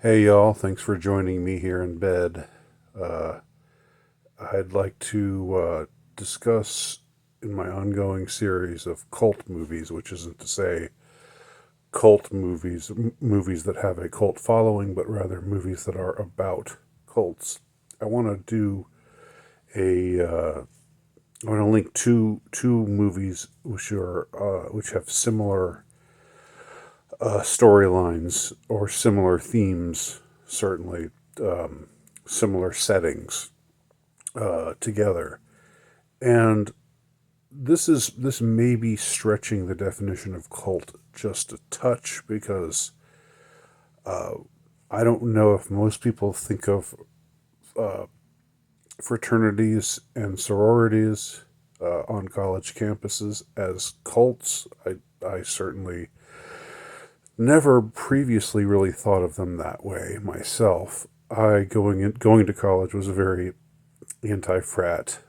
Hey y'all, thanks for joining me here in bed. Uh, I'd like to discuss in my ongoing series of cult movies, which isn't to say cult movies, movies that have a cult following, but rather movies that are about cults. I want to do a. I want to link two movies which have similar storylines or similar themes, certainly similar settings together. And this may be stretching the definition of cult just a touch because I don't know if most people think of fraternities and sororities on college campuses as cults. I certainly never previously really thought of them that way myself. Going to college was a very anti-frat,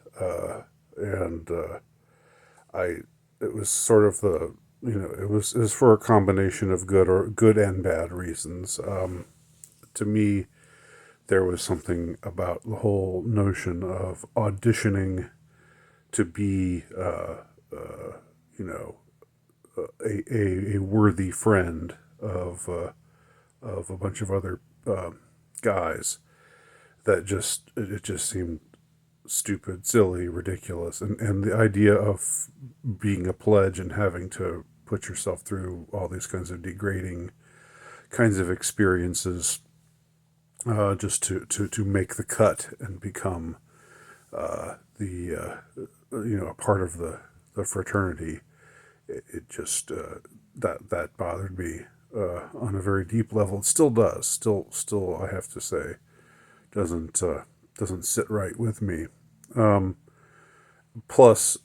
and I it was sort of the it was for a combination of good and bad reasons. To me, there was something about the whole notion of auditioning to be you know a worthy friend of a bunch of other guys that it just seemed stupid, silly, ridiculous, and the idea of being a pledge and having to put yourself through all these kinds of degrading kinds of experiences just to make the cut and become the a part of the fraternity. It just that bothered me on a very deep level. It still does. Still, I have to say, doesn't doesn't sit right with me. Plus,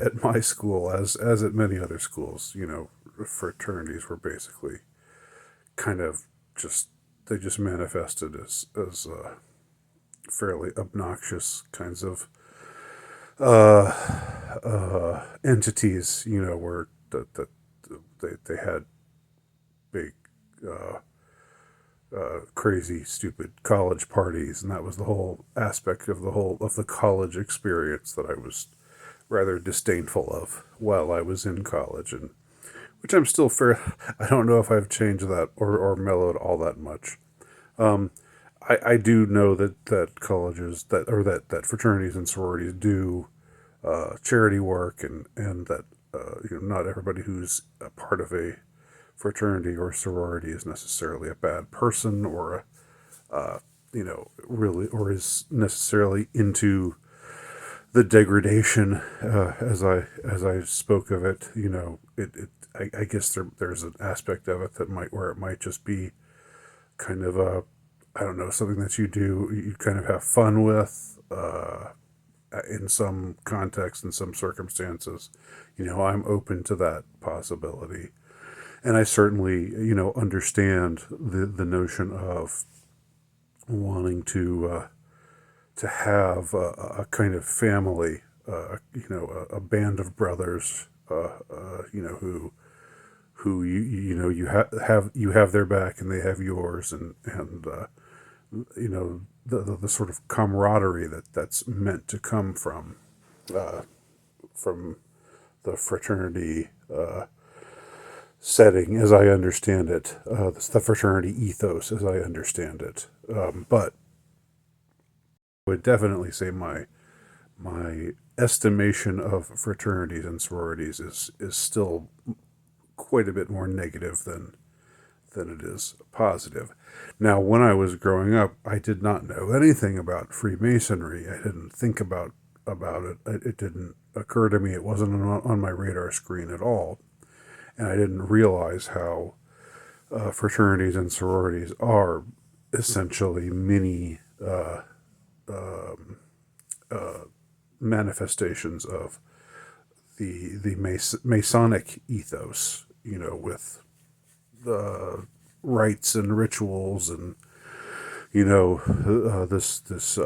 at my school, as at many other schools, fraternities were basically kind of just they just manifested as fairly obnoxious kinds of entities. Where that they had big crazy, stupid college parties, and that was the whole aspect of the college experience that I was rather disdainful of while I was in college, and which I'm still fair. I don't know if I've changed that or mellowed all that much. I do know that colleges that fraternities and sororities do charity work, and that not everybody who's a part of a fraternity or sorority is necessarily a bad person or really or is necessarily into the degradation as I spoke of it. I guess there's an aspect of it that might just be kind of a I don't know, something that you kind of have fun with in some context, in some circumstances. I'm open to that possibility, and I certainly understand the notion of wanting to have a kind of family, a band of brothers, who you have their back and they have yours, and the sort of camaraderie that's meant to come from the fraternity setting, as I understand it, the fraternity ethos, as I understand it. But I would definitely say my estimation of fraternities and sororities is still quite a bit more negative than it is positive. Now, when I was growing up, I did not know anything about Freemasonry. I didn't think about it. It didn't occur to me. It wasn't on my radar screen at all, and I didn't realize how fraternities and sororities are essentially mini manifestations of the Masonic ethos. With the rites and rituals, and this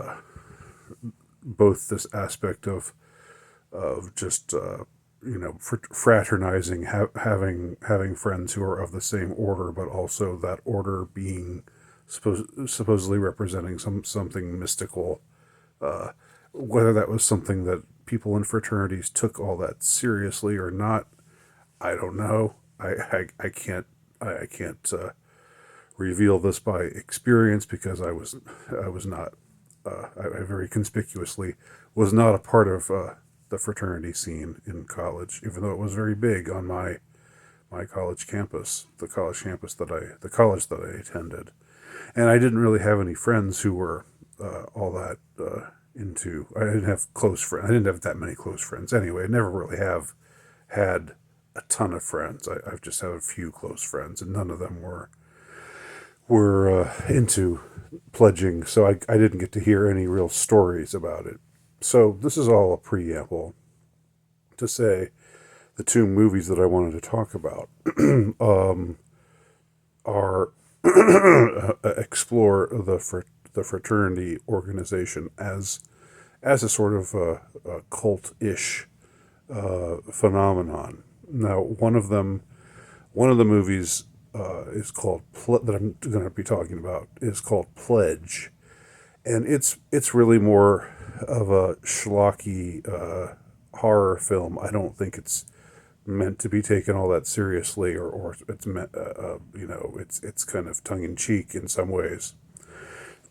both this aspect of just fraternizing, having friends who are of the same order, but also that order being supposedly representing something mystical. Whether that was something that people in fraternities took all that seriously or not, I don't know. I can't I can't reveal this by experience because I was not I very conspicuously was not a part of the fraternity scene in college, even though it was very big on my college campus, the college that I attended, and I didn't really have any friends who were all that into. I didn't have close friends. I didn't have that many close friends anyway. I never really have had a ton of friends. I've just had a few close friends, and none of them were into pledging, so I didn't get to hear any real stories about it. So this is all a preamble to say the two movies that I wanted to talk about are explore the fraternity organization as a sort of a cult-ish phenomenon. Now, one of the movies is called that I'm going to be talking about is called Pledge, and it's really more of a schlocky horror film. I don't think it's meant to be taken all that seriously, or it's meant it's kind of tongue in cheek in some ways.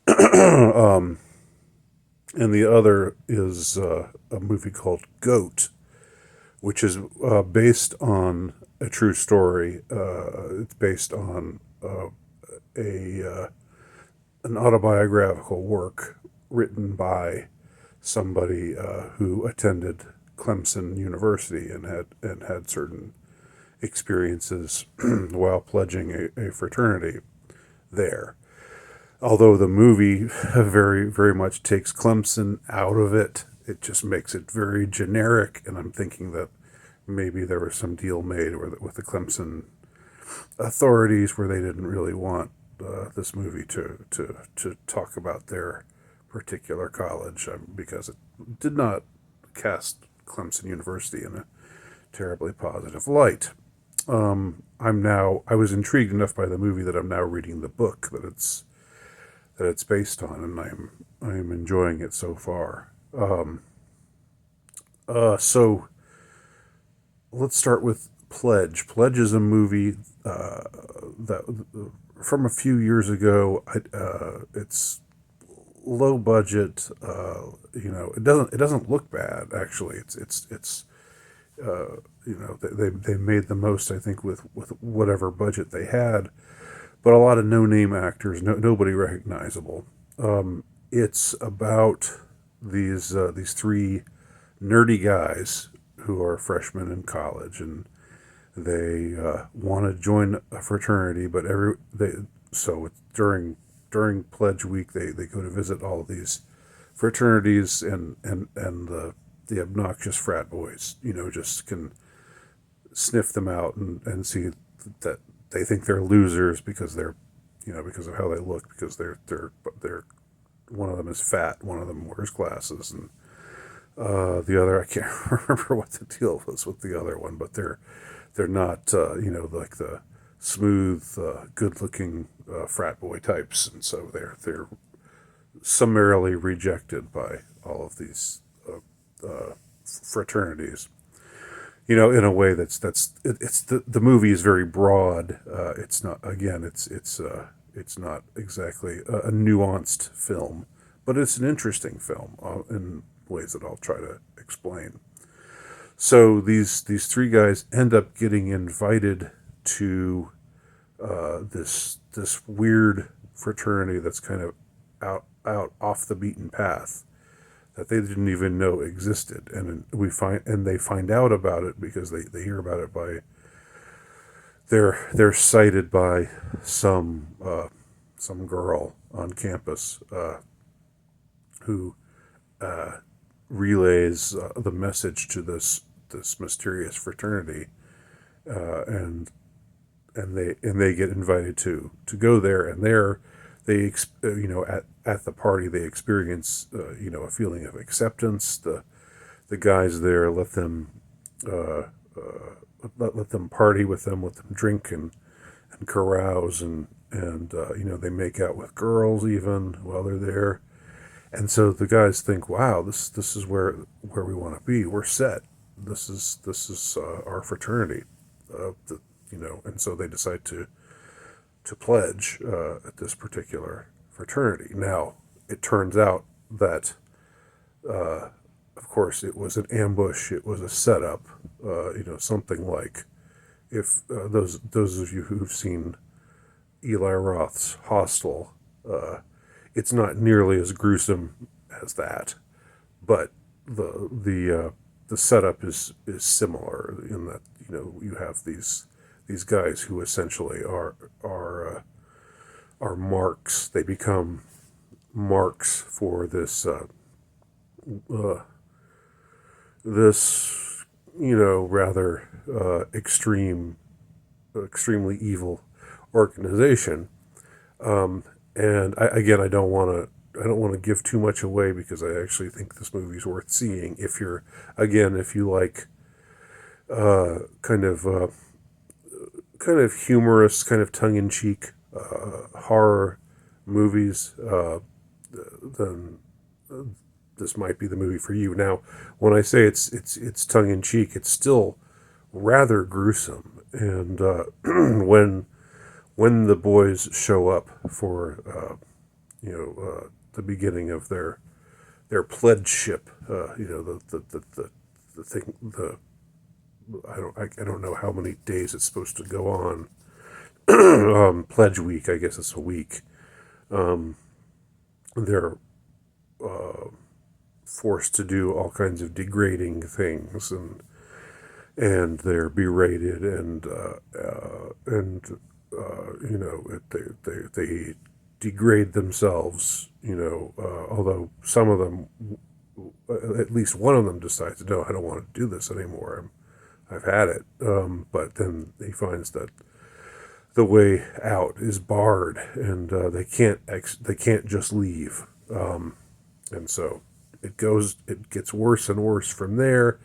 And the other is a movie called Goat, which is based on a true story. It's based on a an autobiographical work written by somebody who attended Clemson University and had certain experiences while pledging a fraternity there. Although the movie very, very much takes Clemson out of it, it just makes it very generic. And I'm thinking that maybe there was some deal made with the Clemson authorities where they didn't really want this movie to talk about their particular college because it did not cast Clemson University in a terribly positive light. I was intrigued enough by the movie that I'm now reading the book that it's based on, and I am enjoying it so far. So let's start with Pledge. Pledge is a movie that from a few years ago. It's low budget. It doesn't look bad actually. It's they made the most, I think, with whatever budget they had, but a lot of no name actors, nobody recognizable. It's about these three nerdy guys who are freshmen in college, and they want to join a fraternity, but during Pledge Week they go to visit all of these fraternities, and the obnoxious frat boys, just can sniff them out and see that they think they're losers because because of how they look, because they're one of them is fat, one of them wears glasses, and the other, I can't remember what the deal was with the other one, but they're not like the smooth, good-looking frat boy types, and so they're summarily rejected by all of these fraternities. In a way it's the movie is very broad. It's not, again, it's not exactly a nuanced film, but it's an interesting film in ways that I'll try to explain. So these three guys end up getting invited to this weird fraternity that's kind of out off the beaten path that they didn't even know existed, and they find out about it because they hear about it by they're cited by some girl on campus who relays the message to this mysterious fraternity, and they get invited to go there, and at the party they experience a feeling of acceptance. The guys there let them let them party with them, let them drink and carouse, and and they make out with girls even while they're there. And so the guys think, wow, this is where we want to be. We're set. This is our fraternity. The, and so they decide to pledge at this particular fraternity. Now, it turns out that, of course, it was an ambush. It was a setup. Something like, if those of you who've seen Eli Roth's Hostel, it's not nearly as gruesome as that, but the setup is similar in that you have these guys who essentially are marks. They become marks for uh, this rather extremely evil organization. And I don't want to give too much away because I actually think this movie's worth seeing if you like uh, kind of uh, kind of humorous, kind of tongue in cheek horror movies. Then this might be the movie for you. Now, when I say it's tongue in cheek, it's still rather gruesome. And when the boys show up for the beginning of their pledgeship, the thing I don't know how many days it's supposed to go on. Pledge week, I guess it's a week. Um, they're forced to do all kinds of degrading things, and they're berated, they degrade themselves. Although some of them, at least one of them, decides, no, I don't want to do this anymore. I've had it. But then he finds that the way out is barred, and they can't just leave. And so it gets worse and worse from there,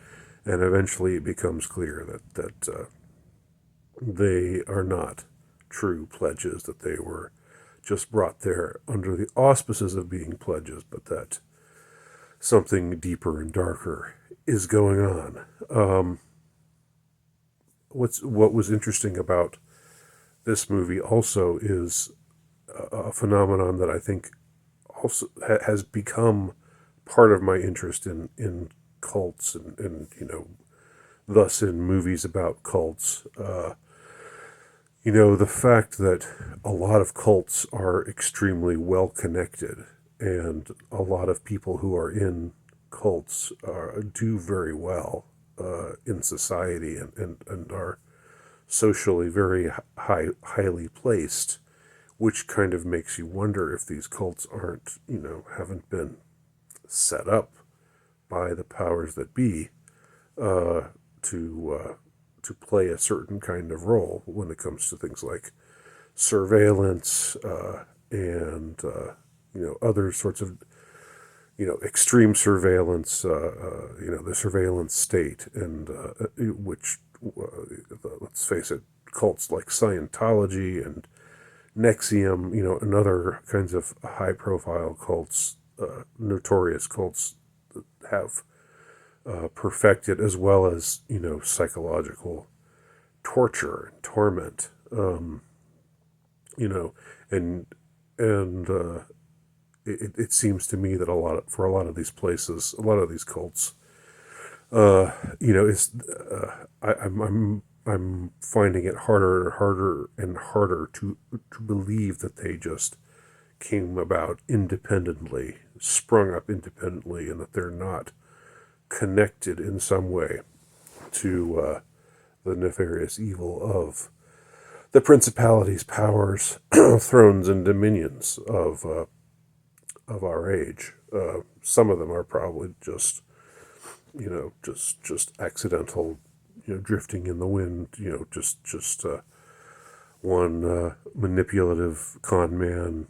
and eventually it becomes clear that they are not true pledges, that they were just brought there under the auspices of being pledges, but that something deeper and darker is going on. What was interesting about this movie also is a phenomenon that I think also has become part of my interest in cults, and thus in movies about cults. The fact that a lot of cults are extremely well connected, and a lot of people who are in cults do very well in society, and are socially very highly placed, which kind of makes you wonder if these cults haven't been set up by the powers that be uh, to play a certain kind of role when it comes to things like surveillance, and other sorts of extreme surveillance, the surveillance state, and which, let's face it, cults like Scientology and Nexium, and other kinds of high-profile cults, notorious cults, have perfected, as well as psychological torture and torment, you know, and and it seems to me that for a lot of these places, a lot of these cults, is I'm finding it harder and harder and harder to believe that they just came about independently, sprung up independently, and that they're not connected in some way to the nefarious evil of the principalities, powers, thrones, and dominions of our age. Some of them are probably just just accidental, drifting in the wind. One manipulative con man,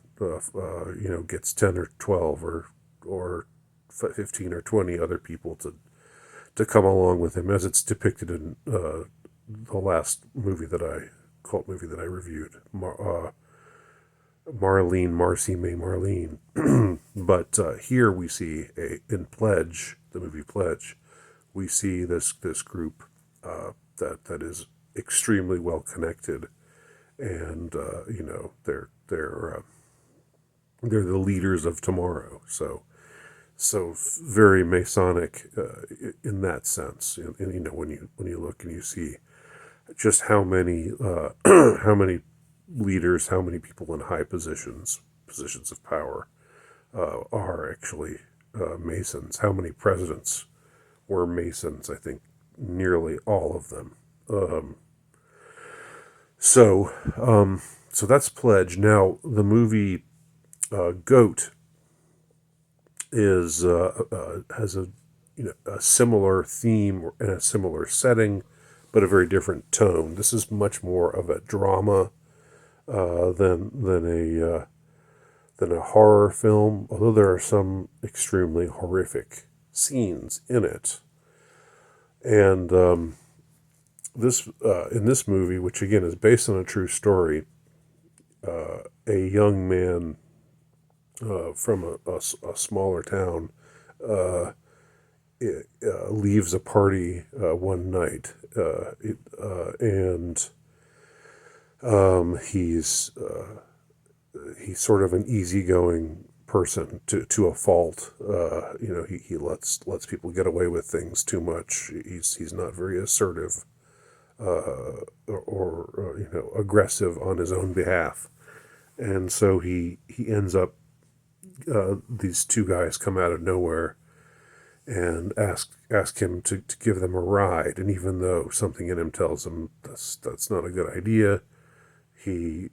gets 10 or 12 or 15 or 20 other people to come along with him, as it's depicted in the last cult movie that I reviewed, Marlene, Marcy, May, Marlene. But here we see in Pledge, the movie Pledge, we see this group that is extremely well connected, and they're the leaders of tomorrow. So very Masonic in that sense. And when you look and you see just how many how many leaders, how many people in high positions of power, are actually Masons. How many presidents were Masons? I think nearly all of them. Um, so so that's Pledge. Now the movie Goat is has a similar theme and a similar setting, but a very different tone. This is much more of a drama than a horror film, although there are some extremely horrific scenes in it. And this in this movie, which again is based on a true story, a young man from a smaller town leaves a party one night, and he's sort of an easygoing person to a fault. He lets people get away with things too much. He's not very assertive or aggressive on his own behalf, and so he ends up. These two guys come out of nowhere and ask him to give them a ride. And even though something in him tells him that's not a good idea, he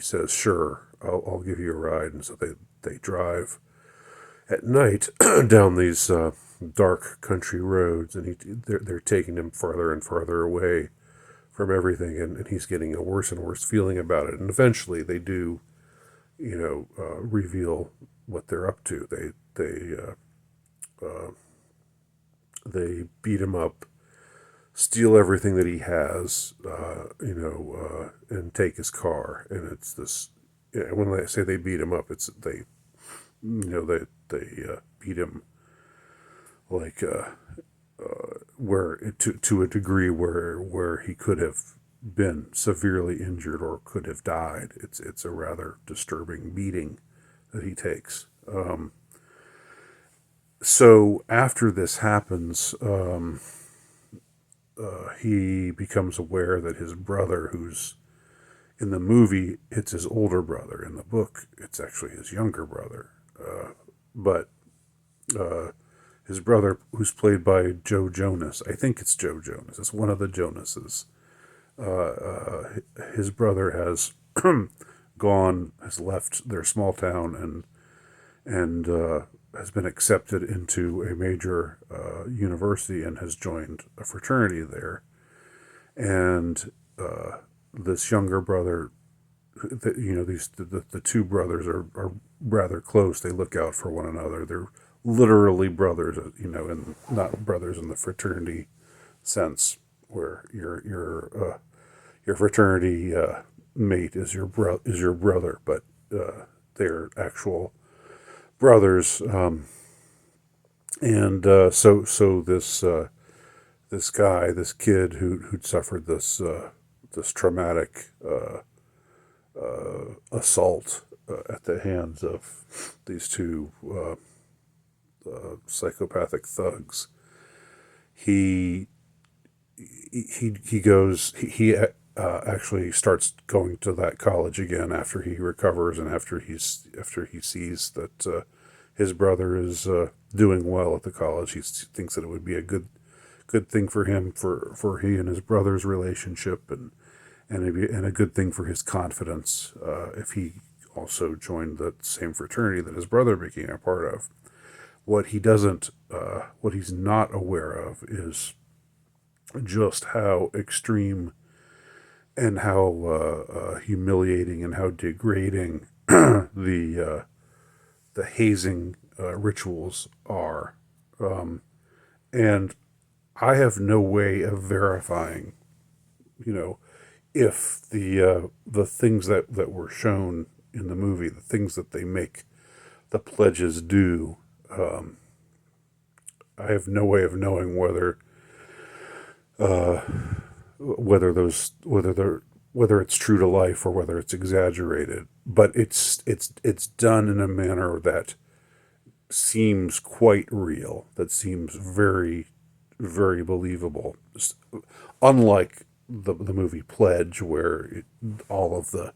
says, "Sure, I'll give you a ride." And so they drive at night down these dark country roads, and they're taking him farther and farther away from everything, and he's getting a worse and worse feeling about it. And eventually, they do, reveal what they're up to. They beat him up, steal everything that he has, and take his car. And it's this. When I say they beat him up, it's they beat him like where to a degree where he could have been severely injured or could have died. It's a rather disturbing beating that he takes. So after this happens, he becomes aware that his brother, who's in the movie, it's his older brother. In the book, it's actually his younger brother. But his brother, who's played by Joe Jonas, I think it's Joe Jonas. It's one of the Jonases. His brother has has left their small town and has been accepted into a major university and has joined a fraternity there. And this younger brother, the two brothers are rather close. They look out for one another. They're literally brothers, and not brothers in the fraternity sense, where your fraternity mate is your brother, but they're actual brothers. And so this guy, this kid who'd suffered this traumatic assault at the hands of these two psychopathic thugs, he actually starts going to that college again after he recovers and after he sees that his brother is doing well at the college. He thinks that it would be a good thing for him, for he and his brother's relationship, and a good thing for his confidence if he also joined the same fraternity that his brother became a part of. What he's not aware of is just how extreme and how humiliating and how degrading the hazing rituals are. And I have no way of verifying, if the things that were shown in the movie, the things that they make the pledges do. I have no way of knowing uh, whether it's true to life or whether it's exaggerated. But it's done in a manner that seems quite real. That seems very, very believable. Unlike the movie Pledge, where all of the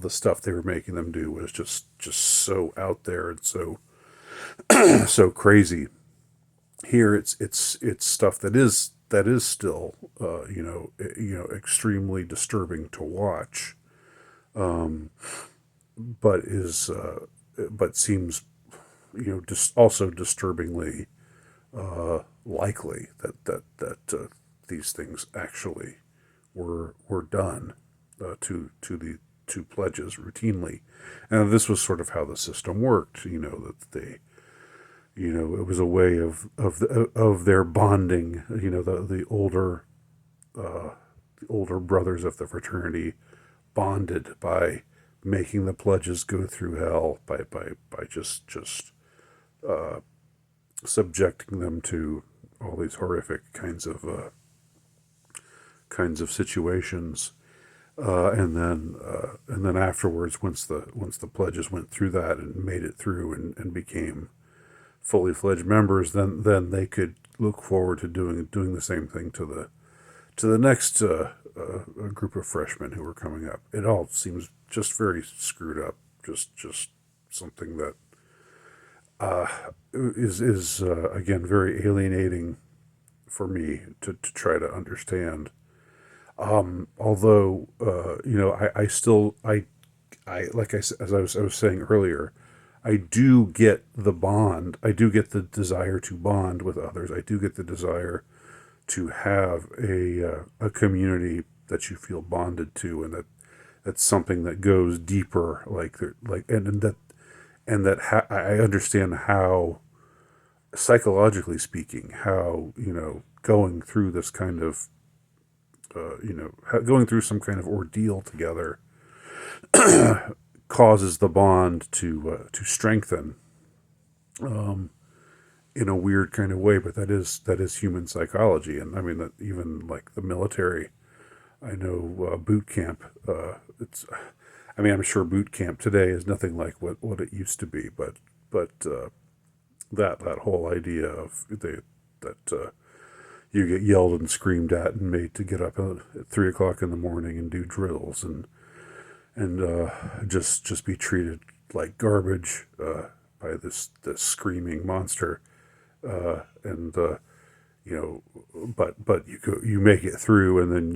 stuff they were making them do was just so out there and so so crazy. Here it's stuff that is still extremely disturbing to watch, but is but seems just also disturbingly likely that these things actually were done to the two pledges routinely, and this was sort of how the system worked. That they it was a way of their bonding. The older brothers of the fraternity bonded by making the pledges go through hell by just subjecting them to all these horrific kinds of situations, and then afterwards, once the pledges went through that and made it through and became fully fledged members, then they could look forward to doing the same thing to the next group of freshmen who were coming up. It all seems just very screwed up. Just something that is again very alienating for me to try to understand. Although I still like as I was saying earlier, I do get the bond. I do get the desire to bond with others. I do get the desire to have a community that you feel bonded to, and that's something that goes deeper. I understand how, psychologically speaking, how going through this kind of going through some kind of ordeal together causes the bond to strengthen in a weird kind of way, but that is human psychology. And I mean that even like the military, I know boot camp. I mean, I'm sure boot camp today is nothing like what it used to be, but that whole idea of that you get yelled and screamed at and made to get up at 3 o'clock in the morning and do drills and just be treated like garbage by this screaming monster, and but you make it through, and then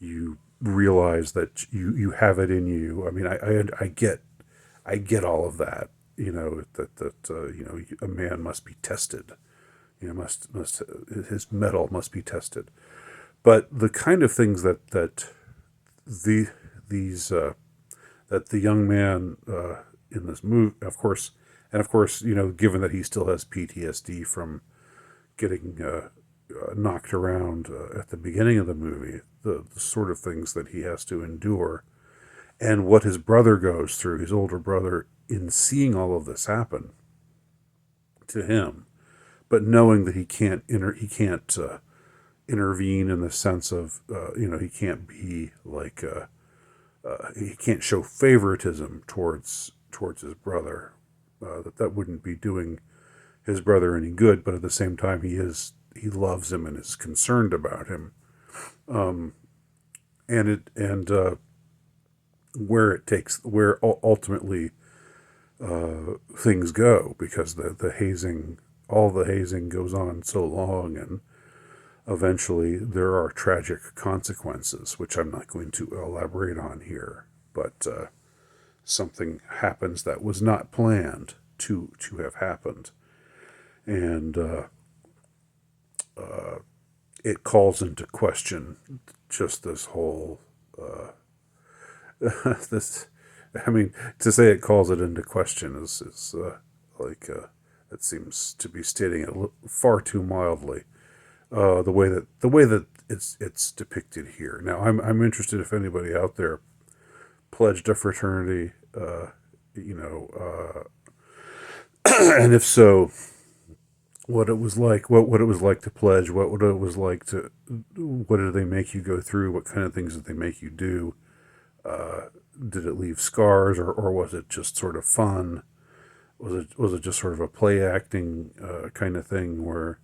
you realize that you have it in you. I mean, I get all of that. A man must be tested. Must his metal must be tested. But the kind of things that the young man in this movie, of course, given that he still has PTSD from getting knocked around at the beginning of the movie, the sort of things that he has to endure, and what his brother goes through, his older brother, in seeing all of this happen to him, but knowing that he can't intervene in the sense of he can't be like he can't show favoritism towards his brother. That wouldn't be doing his brother any good. But at the same time, he loves him and is concerned about him. And where ultimately things go, because the hazing, all the hazing goes on so long, and eventually there are tragic consequences, which I'm not going to elaborate on here, but something happens that was not planned to have happened, and it calls into question just this whole this. I mean, to say it calls it into question is it seems to be stating it far too mildly. The way that it's depicted here. Now, I'm interested if anybody out there pledged a fraternity, you know, and if so, what it was like, what it was like to pledge, what it was like to, what did they make you go through, what kind of things did they make you do, did it leave scars, or was it just sort of fun? Was it just sort of a play acting kind of thing where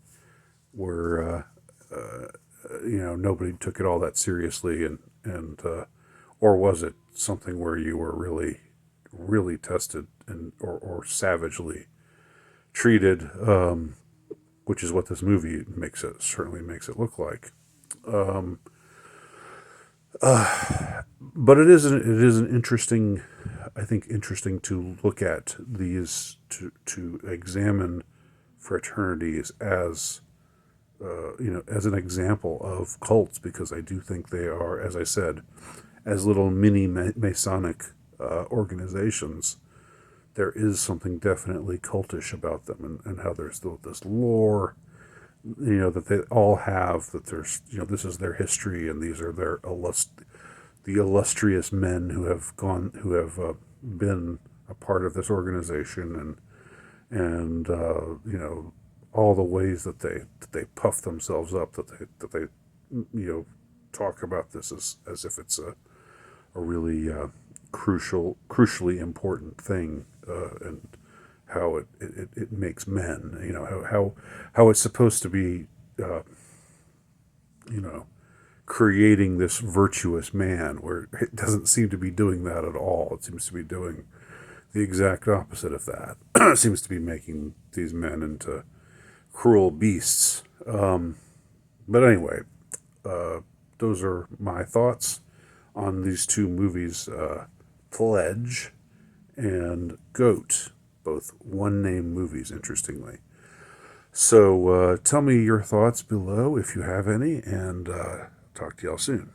nobody took it all that seriously, and or was it something where you were really tested and or savagely treated, which is what this movie certainly makes it look like. But it is an interesting, I think, interesting to look at these, to examine fraternities as as an example of cults, because I do think they are, as I said, as little mini Masonic organizations. There is something definitely cultish about them, and how there's this lore, that they all have, that there's, this is their history, and these are the illustrious men who have been a part of this organization, and all the ways that they puff themselves up, that they talk about this as if it's a really crucially important thing, and how it makes men, how it's supposed to be, you know creating this virtuous man, where it doesn't seem to be doing that at all. It seems to be doing the exact opposite of that. It seems to be making these men into cruel beasts. But anyway, those are my thoughts on these two movies, Pledge and Goat, both one-name movies, interestingly. So tell me your thoughts below if you have any, and talk to y'all soon.